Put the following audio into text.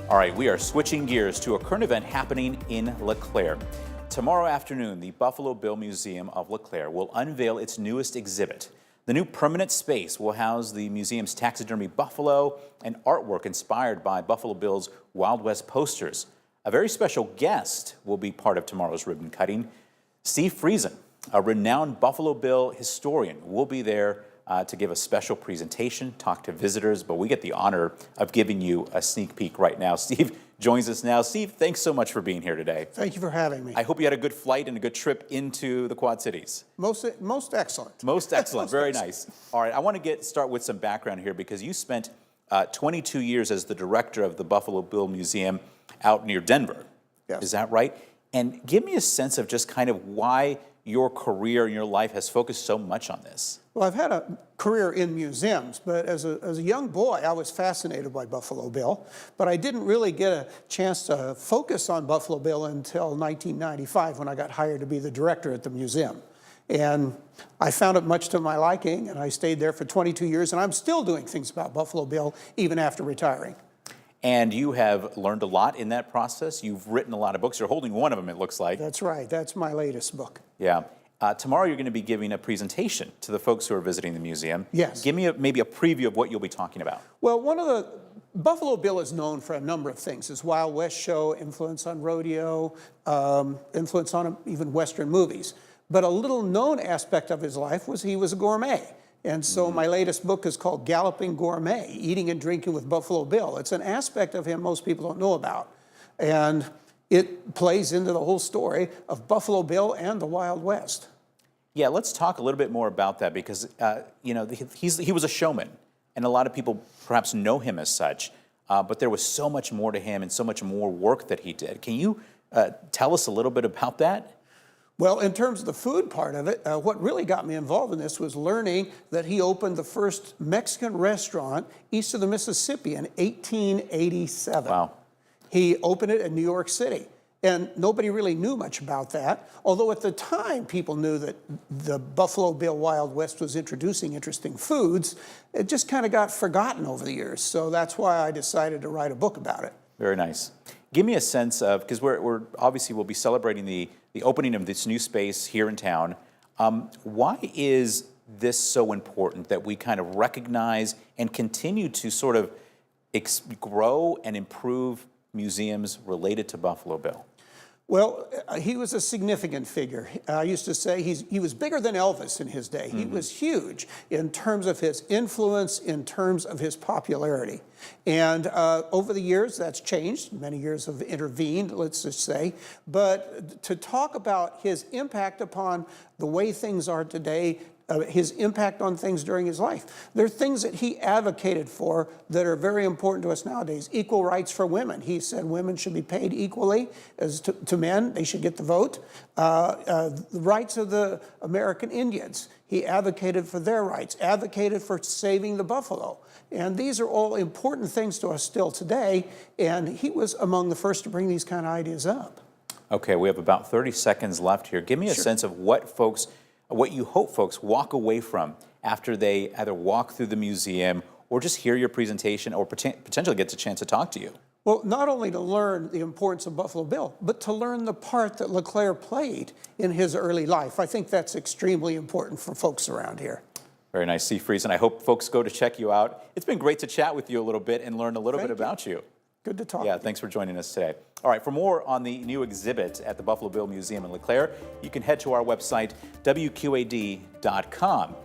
All right, we are switching gears to a current event happening in LeClaire. Tomorrow afternoon, the Buffalo Bill Museum of LeClaire will unveil its newest exhibit. The new permanent space will house the museum's taxidermy buffalo and artwork inspired by Buffalo Bill's Wild West posters. A very special guest will be part of tomorrow's ribbon cutting. Steve Friesen, a renowned Buffalo Bill historian, will be there to give a special presentation, talk to visitors, but we get the honor of giving you a sneak peek right now. Steve joins us now. Steve, thanks so much for being here today. Thank you for having me. I hope you had a good flight and a good trip into the Quad Cities. Most excellent. Most excellent. Very nice. All right, I want to start with some background here because you spent 22 years as the director of the Buffalo Bill Museum out near Denver. Yes. Is that right? And give me a sense of just kind of why your career and your life has focused so much on this. Well, I've had a career in museums, but as a young boy, I was fascinated by Buffalo Bill, but I didn't really get a chance to focus on Buffalo Bill until 1995 when I got hired to be the director at the museum. And I found it much to my liking, and I stayed there for 22 years, and I'm still doing things about Buffalo Bill even after retiring. And you have learned a lot in that process. You've written a lot of books. You're holding one of them, it looks like. That's right. That's my latest book. Yeah. Tomorrow you're going to be giving a presentation to the folks who are visiting the museum. Yes. Give me maybe a preview of what you'll be talking about. Well, Buffalo Bill is known for a number of things. His Wild West show, influence on rodeo, influence on even Western movies. But a little known aspect of his life was he was a gourmet. And so my latest book is called Galloping Gourmet, Eating and Drinking with Buffalo Bill. It's an aspect of him most people don't know about. And it plays into the whole story of Buffalo Bill and the Wild West. Yeah, let's talk a little bit more about that because, you know, he was a showman, and a lot of people perhaps know him as such, but there was so much more to him and so much more work that he did. Can you tell us a little bit about that? Well, in terms of the food part of it, what really got me involved in this was learning that he opened the first Mexican restaurant east of the Mississippi in 1887. Wow. He opened it in New York City, and nobody really knew much about that, although at the time people knew that the Buffalo Bill Wild West was introducing interesting foods. It just kind of got forgotten over the years, so that's why I decided to write a book about it. Very nice. Give me a sense of, because we're obviously we'll be celebrating the opening of this new space here in town. Why is this so important that we kind of recognize and continue to sort of grow and improve museums related to Buffalo Bill? Well, he was a significant figure. I used to say he was bigger than Elvis in his day. He was huge in terms of his influence, in terms of his popularity. And over the years, that's changed. Many years have intervened, let's just say. But to talk about his impact upon the way things are today, his impact on things during his life. There are things that he advocated for that are very important to us nowadays. Equal rights for women. He said women should be paid equally as to men. They should get the vote. The rights of the American Indians. He advocated for their rights, advocated for saving the buffalo. And these are all important things to us still today, and he was among the first to bring these kind of ideas up. Okay, we have about 30 seconds left here. Give me a sense of what you hope folks walk away from after they either walk through the museum or just hear your presentation or potentially get a chance to talk to you. Well, not only to learn the importance of Buffalo Bill, but to learn the part that LeClaire played in his early life. I think that's extremely important for folks around here. Very nice, Steve Friesen. I hope folks go to check you out. It's been great to chat with you a little bit and learn a little bit about you. Good to talk. Yeah, thanks for joining us today. All right, for more on the new exhibit at the Buffalo Bill Museum in LeClaire, you can head to our website, WQAD.com.